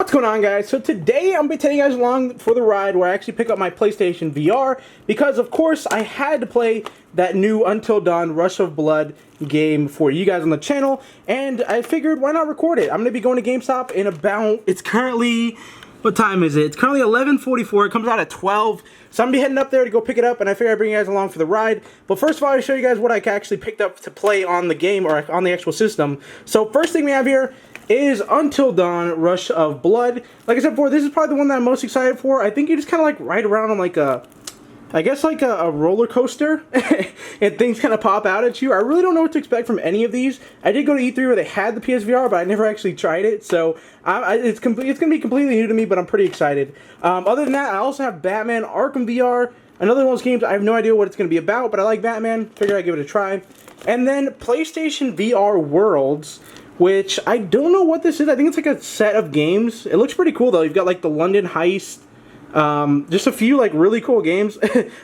What's going on, guys? So today I'm going to be taking you guys along for the ride where I actually pick up my PlayStation VR because of course I had to play that new Until Dawn Rush of Blood game for you guys on the channel, and I figured why not record it. I'm going to be going to GameStop in about, it's currently, what time is it? It's currently 11:44. It comes out at 12. So I'm going to be heading up there to go pick it up, and I figured I'd bring you guys along for the ride. But first of all, I'll show you guys what I actually picked up to play on the game, or on the actual system. So first thing we have here is Until Dawn Rush of Blood. Like I said before, this is probably the one that I'm most excited for. I think you just kind of like ride around on like a, I guess like a roller coaster, and things kind of pop out at you. I really don't know what to expect from any of these. I did go to E3 where they had the PSVR, but I never actually tried it, so it's going to be completely new to me, but I'm pretty excited. Other than that, I also have Batman Arkham VR, another one of those games. I have no idea what it's going to be about, but I like Batman. Figured I'd give it a try. And then PlayStation VR Worlds, which I don't know what this is. I think it's like a set of games. It looks pretty cool though. You've got like the London Heist, just a few like really cool games,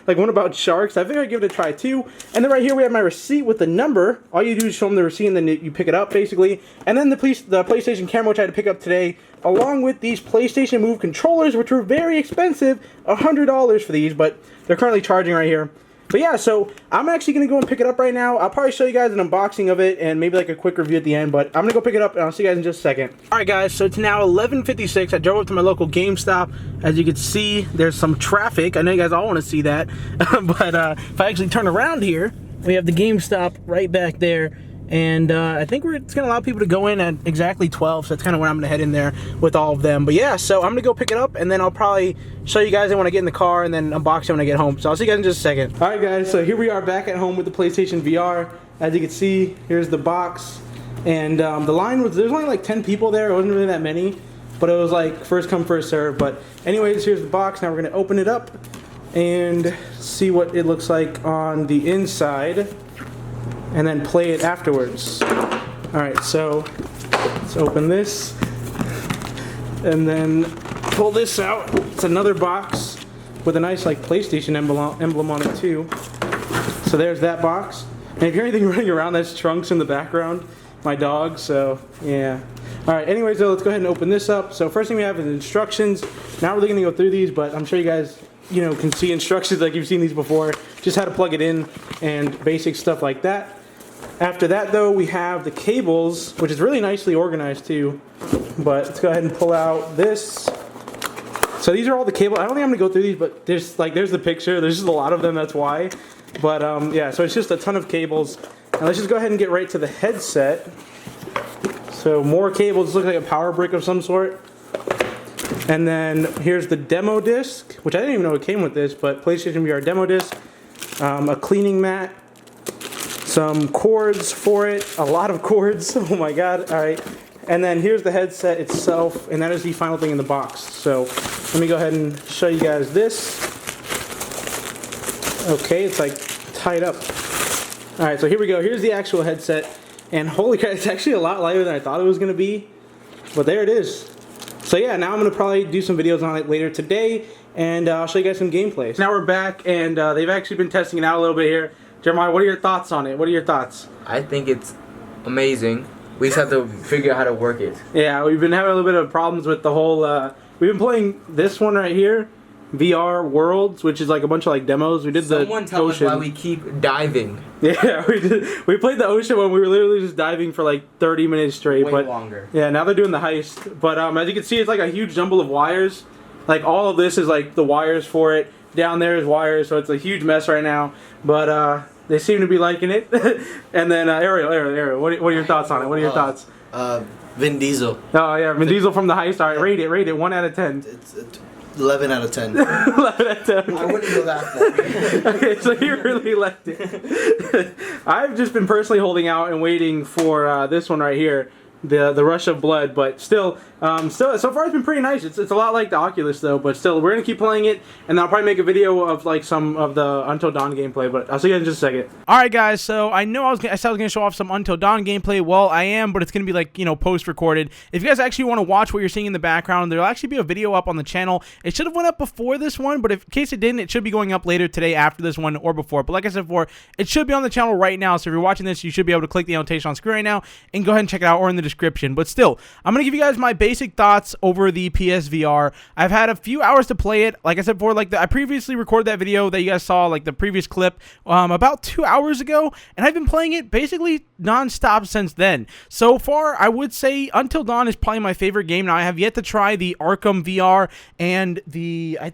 like one about sharks. I think I'd give it a try too. And then right here we have my receipt with the number. All you do is show them the receipt and then you pick it up basically. And then the PlayStation camera, which I had to pick up today, along with these PlayStation Move controllers, which were very expensive, $100 for these, but they're currently charging right here. But yeah, so I'm actually going to go and pick it up right now. I'll probably show you guys an unboxing of it and maybe like a quick review at the end, but I'm going to go pick it up and I'll see you guys in just a second. Alright guys, so it's now 11:56. I drove up to my local GameStop. As you can see, there's some traffic. I know you guys all want to see that, but if I actually turn around here, we have the GameStop right back there. And I think it's going to allow people to go in at exactly 12, so that's kind of when I'm going to head in there with all of them. But yeah, so I'm going to go pick it up, and then I'll probably show you guys when I get in the car, and then unbox it when I get home. So I'll see you guys in just a second. Alright guys, so here we are back at home with the PlayStation VR. As you can see, here's the box. And the line was, there's only like 10 people there. It wasn't really that many, but it was like first come, first serve. But anyways, here's the box. Now we're going to open it up and see what it looks like on the inside, and then play it afterwards. Alright, so let's open this and then pull this out. It's another box with a nice like PlayStation emblem on it too. So there's that box. And if you hear anything running around, that's Trunks in the background, my dog, so yeah. Alright, anyways, so let's go ahead and open this up. So first thing we have is instructions. Not really going to go through these, but I'm sure you guys can see instructions like you've seen these before. Just how to plug it in and basic stuff like that. After that though, we have the cables, which is really nicely organized too. But let's go ahead and pull out this. So these are all the cables. I don't think I'm gonna go through these, but there's the picture. There's just a lot of them, that's why. But yeah, so it's just a ton of cables. And let's just go ahead and get right to the headset. So more cables, look like a power brick of some sort. And then here's the demo disc, which I didn't even know it came with this, but PlayStation VR demo disc, a cleaning mat, some cords for it, a lot of cords, oh my god, alright. And then here's the headset itself, and that is the final thing in the box. So let me go ahead and show you guys this. Okay, it's like tied up. Alright, so here we go, here's the actual headset, and holy crap, it's actually a lot lighter than I thought it was going to be, but there it is. So yeah, now I'm going to probably do some videos on it later today, and I'll show you guys some gameplay. So now we're back, and they've actually been testing it out a little bit here. Jeremiah, what are your thoughts on it? What are your thoughts? I think it's amazing. We just have to figure out how to work it. Yeah, we've been having a little bit of problems with the whole, we've been playing this one right here, VR Worlds, which is like a bunch of like demos. We did the ocean. Someone tell us why we keep diving. Yeah, we played the ocean one. We were literally just diving for like 30 minutes straight. Way longer. Yeah, now they're doing the heist. But as you can see, it's like a huge jumble of wires. Like all of this is like the wires for it. Down there is wires, so it's a huge mess right now. But they seem to be liking it. And then Ariel, what are your thoughts on it? What are your thoughts? Vin Diesel. Oh yeah, Vin Diesel from the heist. All right, rate it 1 out of 10. It's 11 out of 10. 11 out of 10. Okay. I wouldn't go that far. Okay, so you really liked it. I've just been personally holding out and waiting for this one right here, the Rush of Blood, but still so far it's been pretty nice. It's a lot like the Oculus though, but still we're gonna keep playing it, and I'll probably make a video of like some of the Until Dawn gameplay, but I'll see you guys in just a second. Alright guys, so I know I said I was gonna show off some Until Dawn gameplay. Well, I am, but it's gonna be like, post recorded. If you guys actually want to watch what you're seeing in the background, there'll actually be a video up on the channel. It should have went up before this one, but in case it didn't, it should be going up later today after this one or before. But like I said before, it should be on the channel right now, so if you're watching this, you should be able to click the annotation on screen right now and go ahead and check it out, or in the description. But still, I'm gonna give you guys my basic basic thoughts over the PSVR. I've had a few hours to play it. Like I said before, I previously recorded that video that you guys saw, like the previous clip, about 2 hours ago, and I've been playing it basically non-stop since then. So far, I would say Until Dawn is probably my favorite game. Now, I have yet to try the Arkham VR and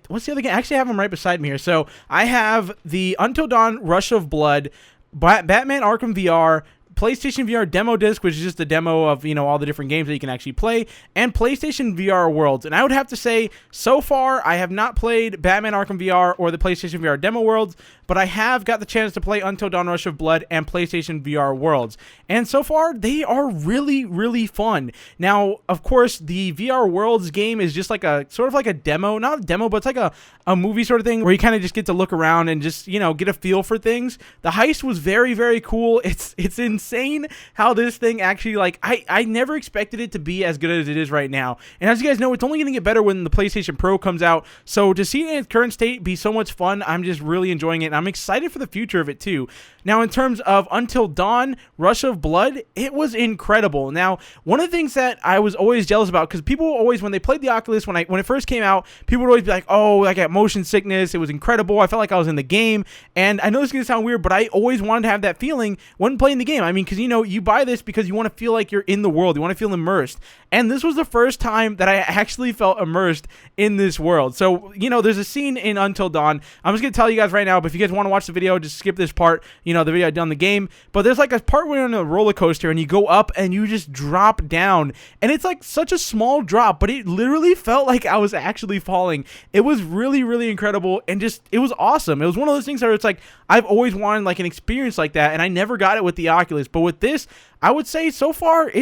what's the other game? I actually have them right beside me here. So I have the Until Dawn Rush of Blood, Batman Arkham VR, PlayStation VR demo disc, which is just a demo of, all the different games that you can actually play, and PlayStation VR Worlds. And I would have to say, so far, I have not played Batman Arkham VR or the PlayStation VR demo Worlds, but I have got the chance to play Until Dawn Rush of Blood and PlayStation VR Worlds. And so far, they are really, really fun. Now, of course, the VR Worlds game is just like sort of like a demo, not a demo, but it's like a movie sort of thing where you kind of just get to look around and just, get a feel for things. The heist was very, very cool. It's insane how this thing actually, I never expected it to be as good as it is right now. And as you guys know, it's only going to get better when the PlayStation Pro comes out. So to see it in its current state be so much fun, I'm just really enjoying it. And I'm excited for the future of it too. Now, in terms of Until Dawn Rush of Blood, it was incredible. Now, one of the things that I was always jealous about, because people always, when they played the Oculus, when it first came out, people would always be like, oh, I got motion sickness. It was incredible. I felt like I was in the game. And I know this is going to sound weird, but I always wanted to have that feeling when playing the game. I mean, because, you buy this because you want to feel like you're in the world. You want to feel immersed. And this was the first time that I actually felt immersed in this world. So, there's a scene in Until Dawn. I'm just going to tell you guys right now, but if you guys want to watch the video, just skip this part, the video I done the game. But there's like a part where you're on a roller coaster and you go up and you just drop down. And it's like such a small drop, but it literally felt like I was actually falling. It was really, really incredible. And it was awesome. It was one of those things where it's like, I've always wanted like an experience like that, and I never got it with the Oculus. But with this, I would say so far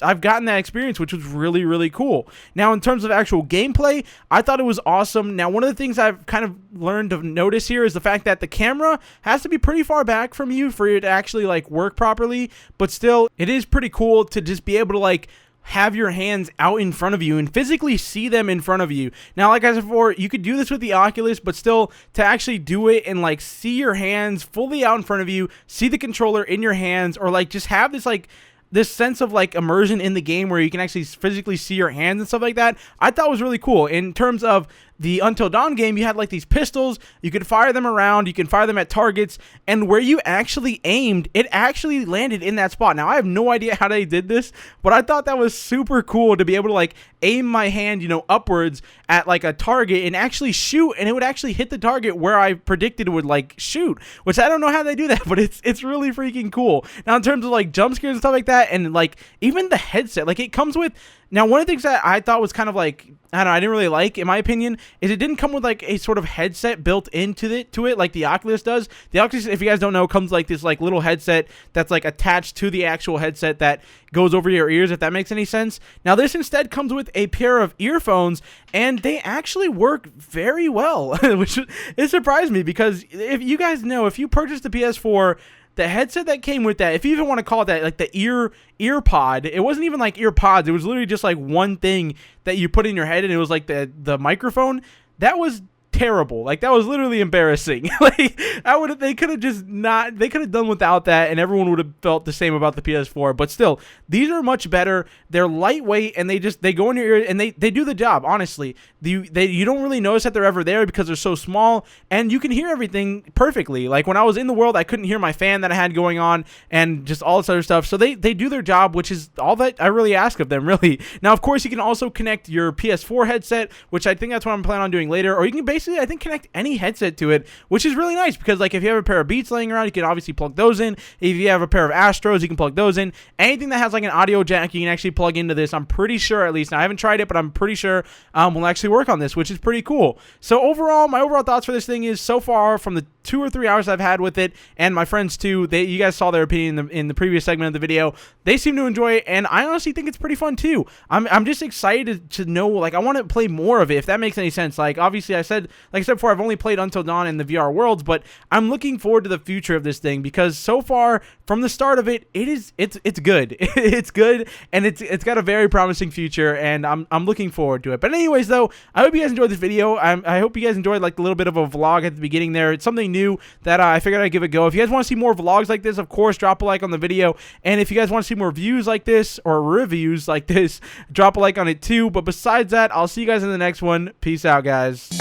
I've gotten that experience, which was really, really cool. Now, in terms of actual gameplay, I thought it was awesome. Now, one of the things I've kind of learned to notice here is the fact that the camera has to be pretty far back from you for it to actually work properly, but still, it is pretty cool to just be able to have your hands out in front of you and physically see them in front of you. Now, like I said before, you could do this with the Oculus, but still to actually do it and see your hands fully out in front of you, see the controller in your hands, or just have this sense of immersion in the game where you can actually physically see your hands and stuff like that, I thought was really cool. In terms of the Until Dawn game, you had these pistols, you could fire them around, you can fire them at targets, and where you actually aimed, it actually landed in that spot. Now, I have no idea how they did this, but I thought that was super cool to be able to aim my hand, upwards at a target and actually shoot, and it would actually hit the target where I predicted it would shoot, which I don't know how they do that, but it's really freaking cool. Now, in terms of jump scares and stuff like that, and even the headset, it comes with. Now, one of the things that I thought was kind of I don't know, I didn't really like, in my opinion, is it didn't come with a sort of headset built into it like the Oculus does. The Oculus, if you guys don't know, comes this little headset that's attached to the actual headset that goes over your ears, if that makes any sense. Now, this instead comes with a pair of earphones, and they actually work very well, which it surprised me, because if you guys know, if you purchased the PS4, the headset that came with that, if you even want to call it that, the ear pod, it wasn't even ear pods. It was literally just one thing that you put in your head, and it was the microphone. That was terrible. That was literally embarrassing. They could have done without that, and everyone would have felt the same about the PS4. But still, these are much better. They're lightweight, and they go in your ear, and they do the job, honestly. You don't really notice that they're ever there because they're so small, and you can hear everything perfectly. When I was in the world, I couldn't hear my fan that I had going on and just all this other stuff. So they do their job, which is all that I really ask of them, really. Now, of course, you can also connect your PS4 headset, which I think that's what I'm planning on doing later, or you can basically, I think, connect any headset to it, which is really nice, because if you have a pair of Beats laying around, you can obviously plug those in. If you have a pair of Astros, you can plug those in. Anything that has an audio jack, you can actually plug into this. I'm pretty sure, at least. Now, I haven't tried it, but I'm pretty sure we'll actually work on this, which is pretty cool. So overall, my overall thoughts for this thing is, so far, from the 2 or 3 hours I've had with it, and my friends too, you guys saw their opinion in the previous segment of the video, they seem to enjoy it, and I honestly think it's pretty fun too. I'm just excited to know, I want to play more of it, if that makes any sense. Obviously, I said Like I said before, I've only played Until Dawn in the VR worlds, but I'm looking forward to the future of this thing because so far from the start of it, it's good. It's good, and it's got a very promising future, and I'm looking forward to it. But anyways, though, I hope you guys enjoyed this video. I hope you guys enjoyed like a little bit of a vlog at the beginning there. It's something new that I figured I'd give it a go. If you guys want to see more vlogs like this, of course, drop a like on the video. And if you guys want to see more views like this or reviews like this, drop a like on it too. But besides that, I'll see you guys in the next one. Peace out, guys.